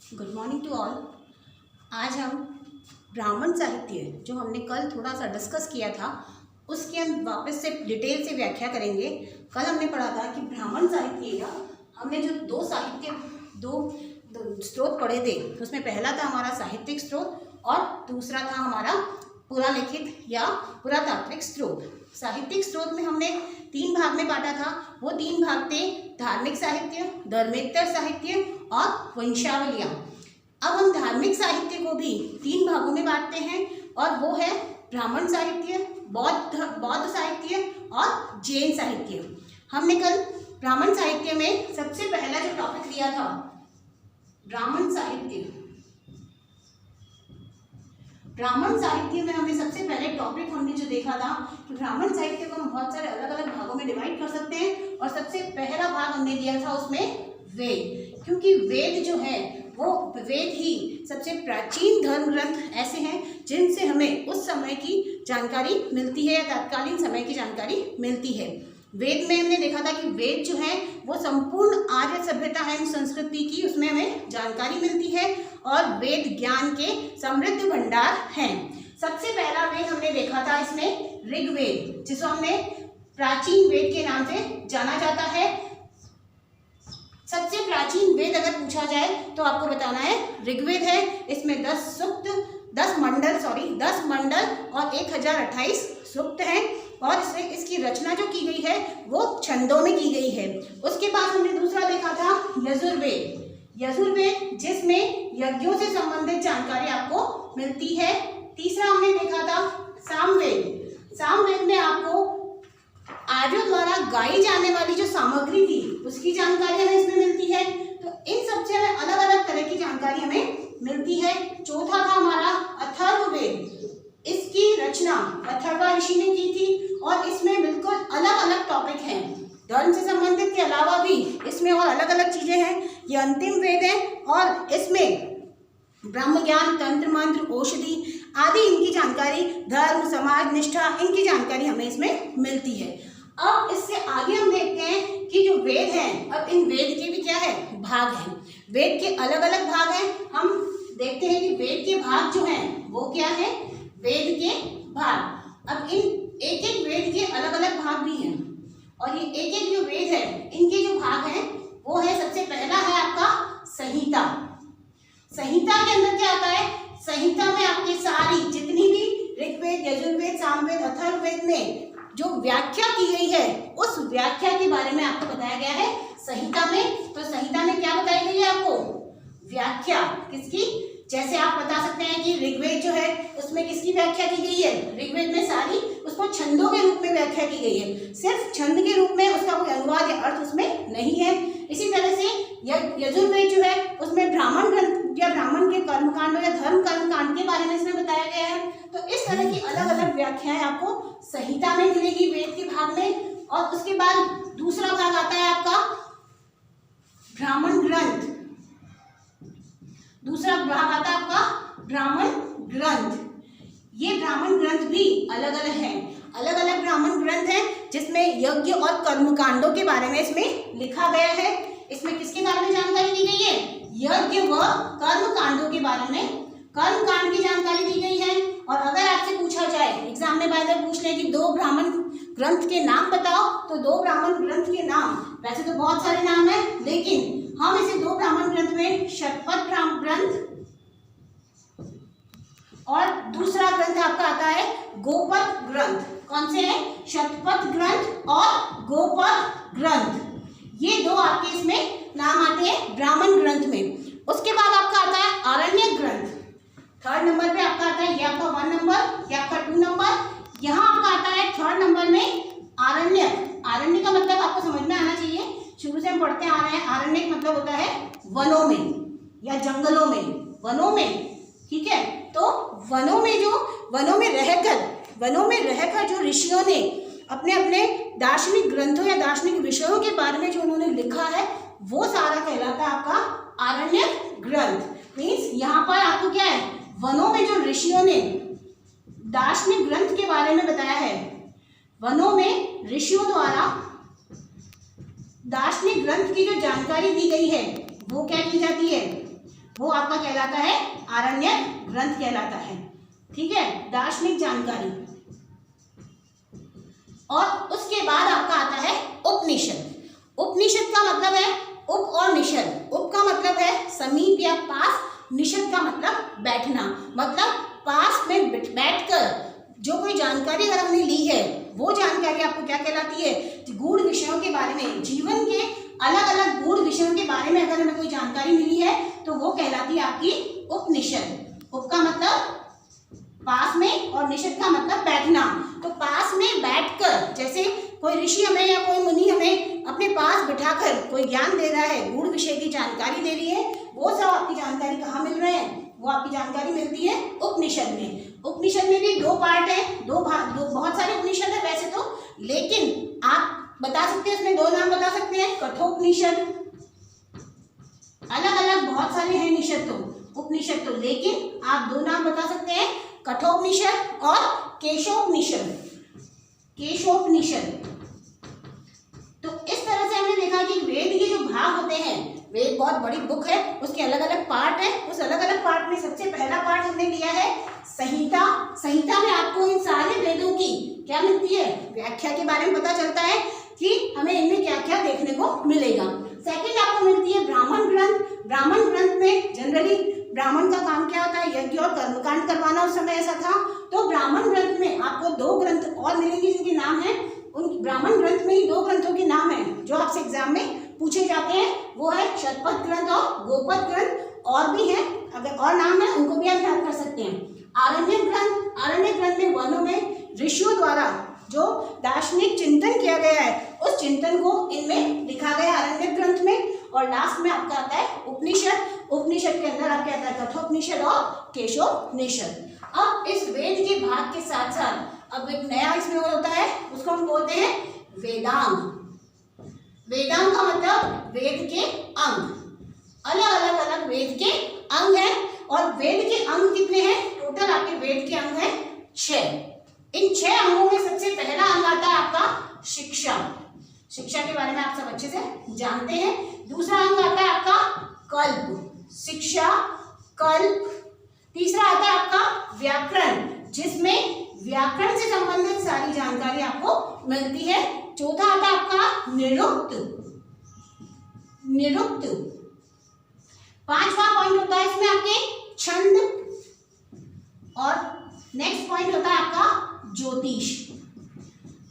Good morning to all. आज हम ब्राह्मण साहित्य जो हमने कल थोड़ा सा डिस्कस किया था उसकी हम वापस से डिटेल से व्याख्या करेंगे। कल हमने पढ़ा था कि ब्राह्मण साहित्य या हमने जो दो स्रोत पढ़े थे उसमें पहला था हमारा साहित्यिक स्रोत और दूसरा था हमारा पुरालिखित या पुरातात्विक स्रोत। साहित्यिक स्रोत में हमने 3 भाग में बांटा था। वो 3 भाग थे धार्मिक साहित्य, धर्मेत्तर साहित्य और वंशावलियाँ। अब हम धार्मिक साहित्य को भी 3 भागों में बांटते हैं और वो है ब्राह्मण साहित्य, बौद्ध साहित्य और जैन साहित्य। हमने कल ब्राह्मण साहित्य में सबसे पहला जो टॉपिक लिया था ब्राह्मण साहित्य। ब्राह्मण साहित्य में हमने सबसे पहले टॉपिक हमने जो देखा था कि ब्राह्मण साहित्य को हम बहुत सारे अलग अलग भागों में डिवाइड कर सकते हैं और सबसे पहला भाग हमने लिया था उसमें वेद, क्योंकि वेद जो है वो वेद ही सबसे प्राचीन धर्म ग्रंथ ऐसे हैं जिनसे हमें उस समय की जानकारी मिलती है या तत्कालीन समय की जानकारी मिलती है। वेद में हमने देखा था कि वेद जो है वो संपूर्ण आर्य सभ्यता है संस्कृति की, उसमें हमें जानकारी मिलती है और वेद ज्ञान के समृद्ध भंडार हैं। सबसे पहला वेद हमने देखा था इसमें ऋग्वेद, जिसको हमने प्राचीन वेद के नाम से जाना जाता है। सबसे प्राचीन वेद अगर पूछा जाए तो आपको बताना है ऋग्वेद है। इसमें 10 सूक्त, 10 मंडल और 1028 सूक्त हैं और इसकी रचना जो की गई है वो छंदों में की गई है। उसके बाद हमने दूसरा देखा था यजुर्वेद जिसमें यज्ञों से संबंधित जानकारी आपको मिलती है। तीसरा हमने देखा था सामवेद में आपको आर्यों द्वारा गाई जाने वाली जो सामग्री थी उसकी जानकारी हमें इसमें मिलती है। तो इन सबसे हमें अलग अलग तरह की जानकारी हमें मिलती है। चौथा था हमारा अथर्ववेद, इसकी रचना अथर्वा ऋषि ने की थी और इसमें बिल्कुल अलग अलग टॉपिक हैं। धर्म से संबंधित के अलावा भी इसमें और अलग अलग चीजें हैं। ये अंतिम वेद है और इसमें ब्रह्म ज्ञान, तंत्र मंत्र, औषधि आदि इनकी जानकारी, धर्म, समाज, निष्ठा, इनकी जानकारी हमें इसमें मिलती है। अब इससे आगे हम देखते हैं कि जो वेद हैं, अब इन वेद के भी क्या है भाग हैं। वेद के अलग अलग भाग हैं। हम देखते हैं कि वेद के भाग जो हैं वो क्या है, वेद के भाग। अब इन एक वेद के अलग अलग भाग भी हैं और ये एक जो वेद है इनके जो भाग हैं वो है, सबसे पहला है आपका संहिता। संहिता के अंदर क्या आता है, संहिता में आपकी सारी जितनी भी ऋग्वेद, यजुर्वेद, सामवेद, अथर्ववेद में जो व्याख्या की गई है उस व्याख्या के बारे में आपको बताया गया है संहिता में। तो संहिता में क्या बताई गई है आपको, व्याख्या किसकी। जैसे आप बता सकते हैं कि ऋग्वेद जो है उसमें किसकी व्याख्या की गई है, ऋग्वेद में सारी उसको छंदों के रूप में व्याख्या की गई है। सिर्फ छंद के रूप में उसका कोई अनुवाद या अर्थ उसमें नहीं है। इसी तरह से यजुर्वेद जो है उसमें ब्राह्मण ग्रंथ या ब्राह्मण के कर्मकांड या धर्म कर्मकांड के बारे में इसमें बताया गया है। तो इस तरह की अलग अलग व्याख्याएं आपको संहिता में मिलेगी वेद के भाग में। और उसके बाद दूसरा भाग आता है आपका ब्राह्मण ग्रंथ। दूसरा भाग आता है आपका ब्राह्मण ग्रंथ। ये ब्राह्मण ग्रंथ भी अलग अलग हैं। अलग अलग ब्राह्मण ग्रंथ हैं जिसमें यज्ञ और कर्मकांडों के बारे में इसमें लिखा गया है। इसमें किसके बारे में जानकारी दी गई है, यज्ञ व कर्मकांडों के बारे में कर्मकांड की जानकारी दी गई है। और अगर आपसे पूछा जाए एग्जाम में बाय पूछ ले कि 2 ब्राह्मण ग्रंथ के नाम बताओ, तो 2 ब्राह्मण ग्रंथ के नाम, वैसे तो बहुत सारे नाम हैं लेकिन हम इसे 2 ब्राह्मण ग्रंथ में शतपथ ग्रंथ और दूसरा ग्रंथ आपका आता है गोपद ग्रंथ। कौन से हैं, शतपथ ग्रंथ और गोपद ग्रंथ। ये 2 आपके इसमें नाम आते हैं ब्राह्मण ग्रंथ में। उसके बाद आपका आता है आरण्यक ग्रंथ। 3rd नंबर पे आपका आता है, ये आपका 1 नंबर, ये आपका 2 नंबर। यहाँ आपका आता है 3rd नंबर में आरण्यक। आरण्य का मतलब आपको समझ में आना चाहिए, शुरू से हम पढ़ते आ रहे हैं। आरण्यक मतलब होता है वनों में या जंगलों में, वनों में, ठीक है। तो वनों में रहकर जो ऋषियों ने अपने अपने दार्शनिक ग्रंथों या दार्शनिक विषयों के बारे में जो उन्होंने लिखा है वो सारा कहलाता है आपका आरण्यक ग्रंथ। मीन्स यहाँ पर आपको क्या है, वनों में जो ऋषियों ने दार्शनिक ग्रंथ के बारे में बताया है, वनों में ऋषियों द्वारा दार्शनिक ग्रंथ की जो जानकारी दी गई है वो क्या की जाती है, वो आपका कहलाता है आरण्यक ग्रंथ कहलाता है। ठीक है, दार्शनिक जानकारी। और उसके बाद आपका आता है उपनिषद। उपनिषद का मतलब है उप और निषद। उप का मतलब है समीप या पास, निषद का मतलब बैठना, मतलब पास में बैठकर जो कोई जानकारी अगर हमने ली है वो जानकारी आपको क्या कहलाती है, गूढ़ विषयों के बारे में, जीवन के अलग अलग गूढ़ विषयों के बारे में अगर हमें कोई जानकारी मिली है तो वो कहलाती है आपकी उपनिषद। उप का मतलब पास में और निषद का मतलब बैठना। तो पास में बैठकर, जैसे कोई ऋषि हमें या कोई मुनि हमें अपने पास बिठाकर कोई ज्ञान दे रहा है, गूढ़ विषय की जानकारी दे रही है, वो सब आपकी जानकारी कहाँ मिल रहे हैं, वो आपकी जानकारी मिलती है उपनिषद में। उपनिषद में भी दो पार्ट है, दो बहुत सारे उपनिषद है वैसे तो, लेकिन आप बता सकते हैं, इसमें दो नाम बता सकते हैं, कठोपनिषद, अलग अलग बहुत सारे हैं निषद तो उपनिषद तो, लेकिन आप दो नाम बता सकते हैं, कठोपनिषद और केशोपनिषद। केशोपनिषद। तो इस तरह से हमने देखा कि वेद के जो भाग होते हैं, वेद बहुत बड़ी बुक है, उसके अलग अलग पार्ट है। उस अलग अलग पार्ट में सबसे पहला पार्ट हमने लिया है संहिता। संहिता में आपको इन सारे वेदों की क्या मिलती है, व्याख्या के बारे में पता चलता है कि हमें इनमें क्या क्या देखने को मिलेगा। सेकंड आपको मिलती है ब्राह्मण ग्रंथ। ब्राह्मण ग्रंथ में जनरली ब्राह्मण का काम क्या होता है, यज्ञ और कर्मकांड करवाना, उस समय ऐसा था। तो ब्राह्मण ग्रंथ में आपको दो ग्रंथ और मिलेंगे जिनके नाम है, उन ब्राह्मण ग्रंथ में ही दो ग्रंथों के नाम है जो आपसे एग्जाम में पूछे जाते हैं, वो है शतपथ ग्रंथ और गोपद ग्रंथ। और भी है, अगर और नाम है उनको भी आप याद कर सकते हैं। आरण्यक ग्रंथ। आरण्यक ग्रंथ में वनों में ऋषियों द्वारा जो दार्शनिक चिंतन किया गया है उस चिंतन को इनमें लिखा गया आरण्यक ग्रंथ में। और लास्ट में आपका आता है उपनिषद। उपनिषद के अंदर आपका आता है कठोपनिषद और केशोपनिषद। अब इस वेद के भाग के साथ साथ अब एक नया इसमें होता है, उसको हम बोलते हैं वेदांग। वेदांग का मतलब वेद के अंग। अलग अलग वेद के अंग हैं, और वेद के अंग कितने हैं, टोटल आपके वेद के अंग हैं 6। इन 6 अंगों में सबसे पहला अंग आता है आपका शिक्षा। शिक्षा के बारे में आप सब अच्छे से जानते हैं। दूसरा अंग आता है आपका कल्प, शिक्षा, कल्प। तीसरा आता है आपका व्याकरण, जिसमें व्याकरण से संबंधित सारी जानकारी आपको मिलती है। चौथा आता है आपका निरुक्त। निरुक्त। 5वां पॉइंट होता है इसमें आपके छंद, और नेक्स्ट पॉइंट होता है आपका ज्योतिष।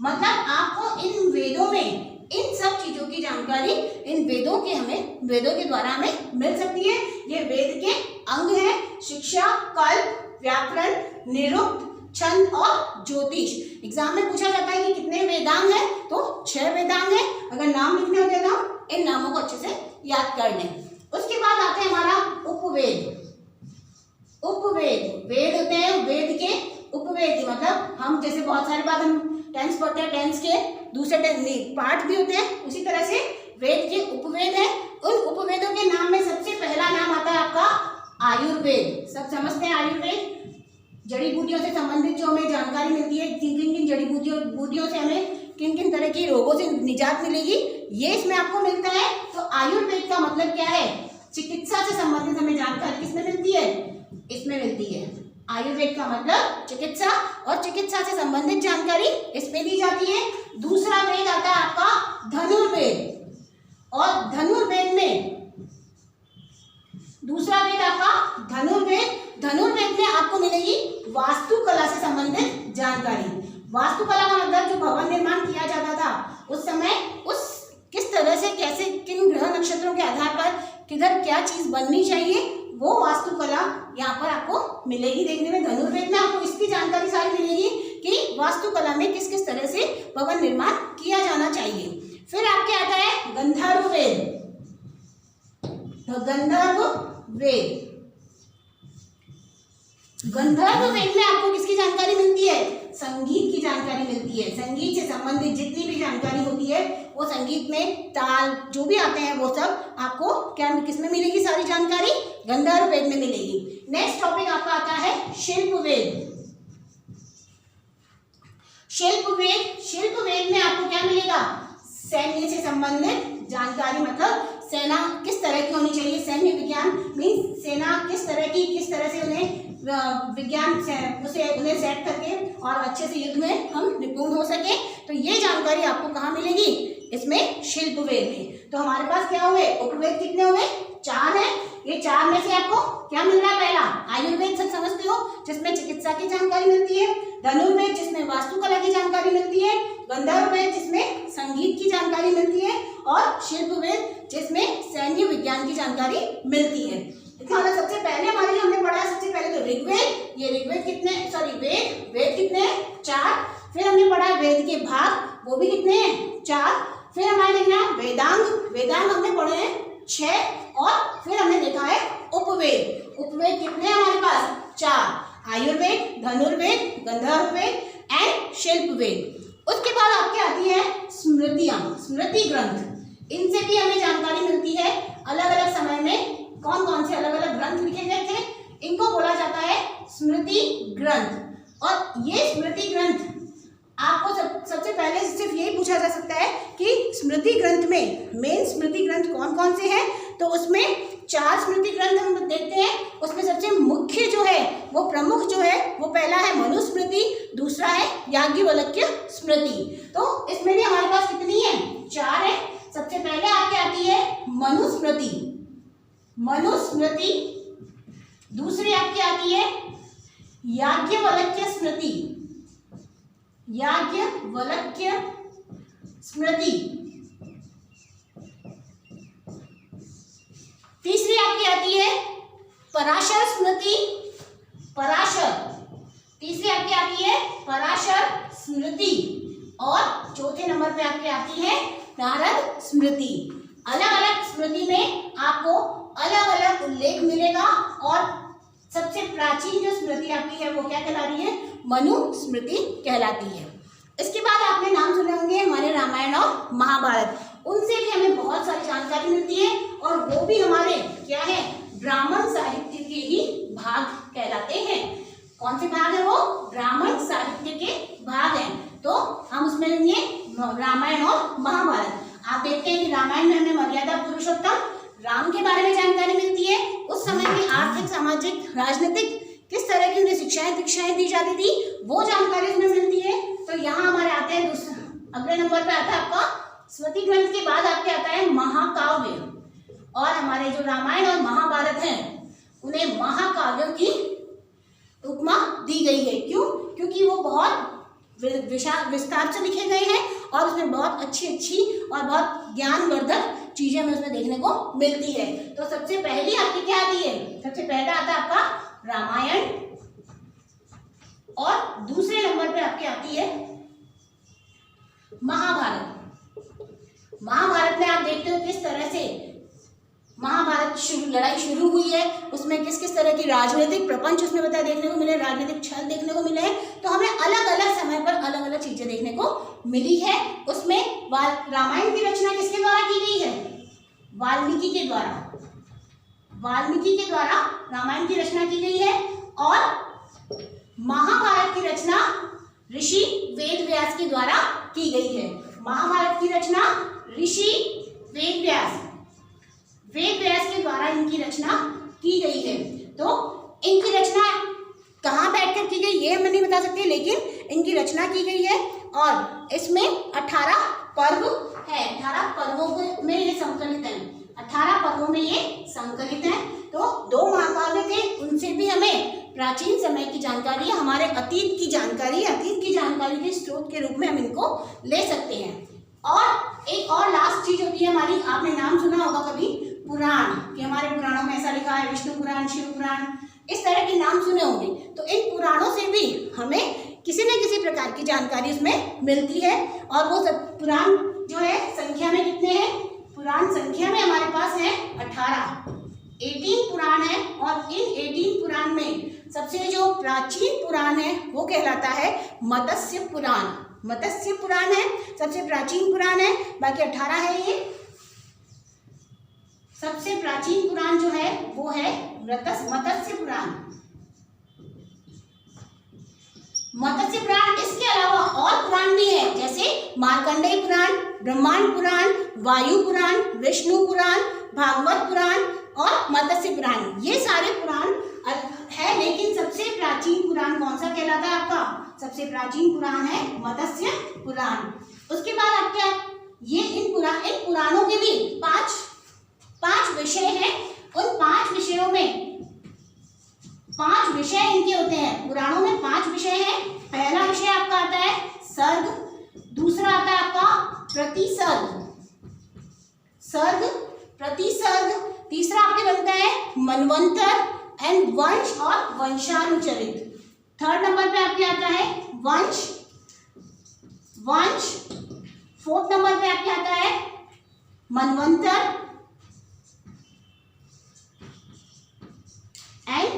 मतलब आपको इन वेदों में इन सब चीजों की जानकारी इन वेदों के द्वारा हमें मिल सकती है। ये वेद के अंग हैं, शिक्षा, कल्प, व्याकरण, निरुक्त, छंद और ज्योतिष। एग्जाम में पूछा जाता है कि कितने वेदांग हैं, तो 6 वेदांग हैं। अगर नाम लिखने होते हैं तो इन नामों को अच्छे से याद कर लें। उसके बाद आता है हमारा उपवेद। उपवेद, वेद होते हैं, वेद के उपवेद मतलब हम जैसे बहुत सारी बात हम टेंस पढ़ते हैं, टेंस के दूसरे पार्ट भी होते हैं, उसी तरह से वेद के उपवेद हैं। उन उपवेदों के नाम में सबसे पहला नाम आता है आपका आयुर्वेद। सब समझते हैं आयुर्वेद, जड़ी बूटियों से संबंधित जो हमें जानकारी मिलती है, किन किन जड़ी बूटियों से हमें किन किन तरह की रोगों से निजात मिलेगी, ये इसमें आपको मिलता है। तो आयुर्वेद का मतलब क्या है, चिकित्सा से संबंधित हमें जानकारी किसमें मिलती है, इसमें मिलती है। आयुर्वेद का मतलब चिकित्सा, और चिकित्सा से संबंधित जानकारी इसमें दी जाती है। दूसरा वेद आता है आपका धनुर्वेद, और धनुर्वेद में दूसरा वेद आपका धनुर्वेद। धनुर्वेद में आपको मिलेगी वास्तुकला से संबंधित जानकारी। वास्तुकला का मतलब जो भवन निर्माण किया जाता था उस समय, उस किस तरह से कैसे किन ग्रह नक्षत्रों के आधार पर किधर क्या चीज बननी चाहिए, वो वास्तुकला यहाँ पर आपको मिलेगी देखने में। धनुर्वेद में आपको इसकी जानकारी सारी मिलेगी कि वास्तुकला में किस किस तरह से भवन निर्माण किया जाना चाहिए। फिर आपके आता है गंधर्व वेद। तो गंधर्व वेद, गंधर्व वेद में आपको किसकी जानकारी मिलती है, संगीत की जानकारी मिलती है। संगीत से संबंधित जितनी भी जानकारी होती है वो संगीत में ताल जो भी आते हैं वो सब आपको क्या किसमें मिलेगी, सारी जानकारी गंधर्व वेद में मिलेगी। नेक्स्ट टॉपिक आपका आता है शिल्प वेद। शिल्प वेद, शिल्प वेद में आपको क्या मिलेगा, सैन्य से संबंधित जानकारी, मतलब सेना किस तरह की होनी चाहिए, सैन्य विज्ञान मीन्स सेना किस तरह की, किस तरह से उन्हें विज्ञान उसे उन्हें सेट करके और अच्छे से युद्ध में हम निपुण हो सके। तो ये जानकारी आपको कहाँ मिलेगी, इसमें शिल्पवेद में। तो हमारे पास क्या हुए, उपवेद कितने हुए, 4 है। ये 4 में से आपको क्या मिल रहा है, पहला आयुर्वेद सब समझते हो जिसमें चिकित्सा की जानकारी मिलती है, धनुर्वेद जिसमें वास्तुकला की जानकारी मिलती है, गंधर्ववेद जिसमें संगीत की जानकारी मिलती है, और शिल्पवेद जिसमें सैन्य विज्ञान की जानकारी मिलती है। मतलब सबसे पहले हमारे जो हमने पढ़ा है, सबसे पहले तो ऋग्वेद, ये ऋग्वेद कितने, सॉरी वेद कितने हैं, 4। फिर हमने पढ़ा वेद के भाग, वो भी कितने हैं, 4। फिर हमारे देखना वेदांग हमने पढ़े हैं 6, और फिर हमने देखा है उपवेद कितने हैं हमारे पास, 4। आयुर्वेद, धनुर्वेद, गंधर्ववेद एंड शिल्पवेद। उसके बाद आपके आती है स्मृतियां, स्मृति ग्रंथ। इनसे भी हमें जानकारी मिलती है, अलग अलग समय में कौन कौन से अलग अलग ग्रंथ लिखे गए थे, इनको बोला जाता है स्मृति ग्रंथ। और ये स्मृति ग्रंथ आपको सबसे पहले सिर्फ यही पूछा जा सकता है कि स्मृति ग्रंथ में मेन स्मृति ग्रंथ कौन कौन से हैं। तो उसमें 4 स्मृति ग्रंथ हम देखते हैं। उसमें सबसे मुख्य जो है, वो प्रमुख जो है, वो पहला है मनुस्मृति, दूसरा है याज्ञवल्क्य स्मृति। तो इसमें भी हमारे पास कितनी है, 4 है। सबसे पहले आपके आती है मनुस्मृति, दूसरी आपकी आती है याज्ञवल्क्य स्मृति, तीसरी आपकी आती है पराशर स्मृति, तीसरी आपकी आती है पराशर स्मृति, और चौथे नंबर पे आपकी आती है नारद स्मृति। अलग अलग स्मृति में आपको अलग अलग उल्लेख मिलेगा, और सबसे प्राचीन जो स्मृति आपकी है वो क्या कहला रही है, मनुस्मृति कहलाती है। इसके बाद आपने नाम सुने होंगे हमारे रामायण और महाभारत, उनसे भी हमें बहुत सारी जानकारी मिलती है, और वो भी हमारे क्या है, ब्राह्मण साहित्य के ही भाग कहलाते हैं। कौन से भाग है वो, ब्राह्मण साहित्य के भाग हैं। तो हम उसमें लेंगे रामायण और महाभारत। आप देखते हैं कि रामायण में हमें मर्यादा पुरुषोत्तम राम के बारे में जानकारी मिलती है। उस समय की आर्थिक, सामाजिक, राजनीतिक किस तरह की उन्हें शिक्षाएं दी जाती थी, वो जानकारी उसमें मिलती है। तो यहाँ हमारे आते हैं अगले नंबर पे आता है आपका स्मृति ग्रंथ के बाद आपके आता है महाकाव्य। और हमारे जो रामायण और महाभारत हैं उन्हें महाकाव्यों की उपमा दी गई है। क्यों, क्योंकि वो बहुत विस्तार से लिखे गए हैं, और उसमें बहुत अच्छी और बहुत ज्ञानवर्धक चीजें हमें उसमें देखने को मिलती है। तो सबसे पहली आपकी क्या आती है, सबसे पहला आता है आपका रामायण, और दूसरे नंबर पे आपकी आती है महाभारत। महाभारत में आप देखते हो किस तरह से महाभारत लड़ाई शुरू हुई है, उसमें किस किस तरह की राजनीतिक प्रपंच उसमें बताया देखने को मिले, राजनीतिक छल देखने को मिले हैं। तो हमें अलग अलग समय पर अलग अलग चीजें देखने को मिली है। उसमें रामायण की रचना किसके द्वारा की गई है, वाल्मीकि के द्वारा रामायण की रचना की गई है, और महाभारत की रचना ऋषि वेदव्यास के द्वारा की गई है। महाभारत की रचना ऋषि वेदव्यास के द्वारा इनकी रचना की गई है। तो इनकी रचना कहाँ बैठकर की गई ये हम नहीं बता सकते, लेकिन इनकी रचना की गई है, और इसमें 18 पर्व है। 18 पर्वों में ये संकलित है, 18 पर्वों में ये संकलित है। तो 2 महाकाव्य थे, उनसे भी हमें प्राचीन समय की जानकारी, हमारे अतीत की जानकारी के स्रोत के रूप में हम इनको ले सकते हैं। और एक और लास्ट चीज होती है हमारी, आपने नाम सुना होगा कभी पुराण, कि हमारे पुराणों में ऐसा लिखा है, विष्णु पुराण, शिव पुराण, इस तरह के नाम सुने होंगे। तो इन पुराणों से भी हमें किसी न किसी प्रकार की जानकारी उसमें मिलती है। और वो सब पुराण जो है संख्या में कितने हैं, पुराण संख्या में हमारे पास है 18 पुराण है। और इन 18 पुराण में सबसे जो प्राचीन पुराण है वो कहलाता है मत्स्य पुराण है, सबसे प्राचीन पुराण है। बाकी 18 है। ये सबसे प्राचीन पुराण जो है वो है मत्स्य पुराण। इसके अलावा और पुराण भी है, जैसे मार्कंडेय पुराण, ब्रह्मांड पुराण, वायु पुराण, विष्णु पुराण, भागवत पुराण और मत्स्य पुराण, ये सारे पुराण है, लेकिन सबसे प्राचीन पुराण कौन सा कहलाता है आपका? सबसे प्राचीन पुराण है मत्स्य पुराण। उसके बाद आपके ये इन पुराणों के भी पांच विषय हैं। उन 5 विषयों में 5 विषय इनके होते हैं। पुराणों में 5 विषय हैं। पहला विषय आपका आता है सर्ग, दूसरा आता है आपका प्रतिसर्ग, प्रतिसर्ग, तीसरा आपके बनता है मनवंतर एंड वंश और वंशानुचरित। थर्ड नंबर पे आपके आता है वंश, फोर्थ नंबर पे आपके आता है मनवंतर एंड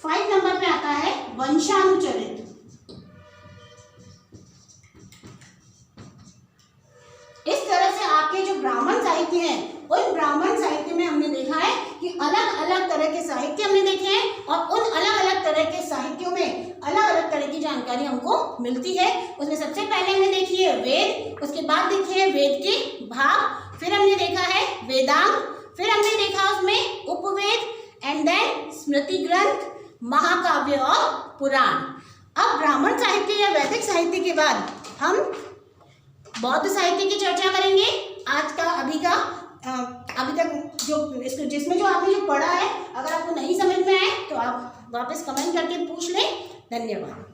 5 नंबर पे आता है वंशानुचरित। इस तरह से आपके जो ब्राह्मण साहित्य हैं, उन ब्राह्मण साहित्य में हमने देखा है कि अलग अलग तरह के साहित्य हमने देखे हैं और उन अलग अलग तरह के साहित्यों में अलग अलग तरह की जानकारी हमको मिलती है। उसमें सबसे पहले हमने देखी है वेद, उसके बाद देखी है वेद के भाग, फिर हमने देखा है वेदांग, फिर हमने देखा उसमें उपवेद एंड देन स्मृति ग्रंथ, महाकाव्य और पुराण। अब ब्राह्मण साहित्य या वैदिक साहित्य के बाद हम बौद्ध साहित्य की चर्चा करेंगे। आज का अभी तक जिसमें जो आपने जो पढ़ा है, अगर आपको नहीं समझ में आए तो आप वापस कमेंट करके पूछ लें। धन्यवाद।